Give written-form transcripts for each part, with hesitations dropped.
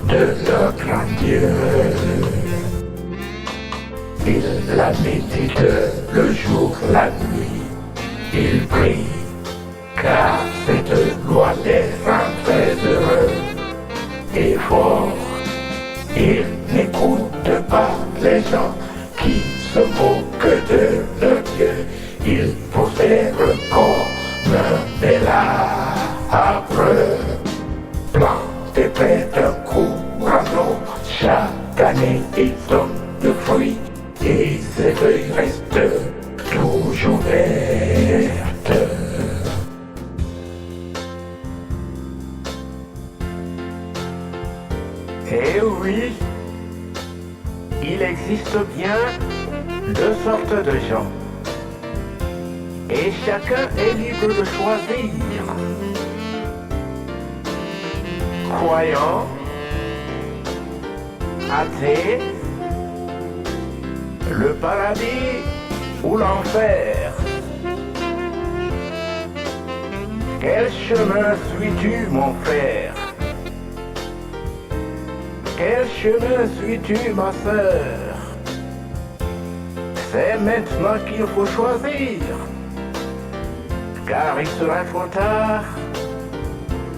de leur grand Dieu. Ils la méditent le jour, la nuit, ils prient, car cette loi les rend très heureux et forts. Ils n'écoutent pas les gens qui se moquent de leur Dieu. Ils prospèrent comme des arbres plantés près d'un courant d'eau. Chaque année ils donnent le fruit et ses feuilles restent toujours vertes. Eh oui, il existe bien deux sortes de gens. Et chacun est libre de choisir. Croyant, athée, le paradis ou l'enfer. Quel chemin suis-tu, mon frère? Quel chemin suis-tu, ma sœur? C'est maintenant qu'il faut choisir, car il sera trop tard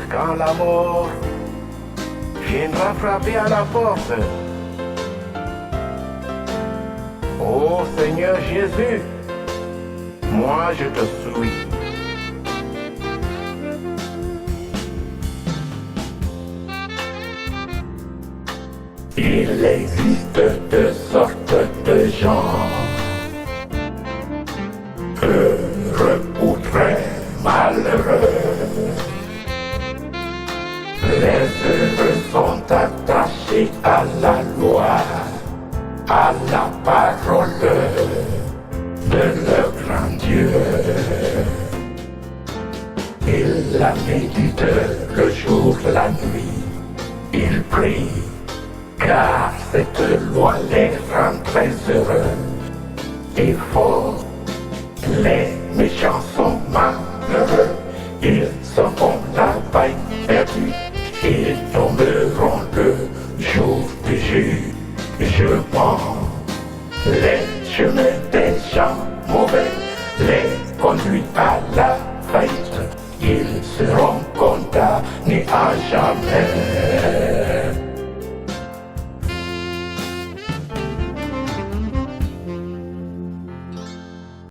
quand la mort viendra frapper à la porte. Ô Seigneur Jésus, moi je te suis. Il existe deux sortes de gens, heureux ou très malheureux. Les heureux sont attachés à la loi, à la parole de leur grand Dieu. Ils la méditent le jour, la nuit, ils prient, car cette loi les rend très heureux et forts. Les méchants sont malheureux, ils seront la paille perdue, ils tomberont le jour du jugement. Les chemins des gens mauvais les conduisent à la faillite, ils seront condamnés à jamais.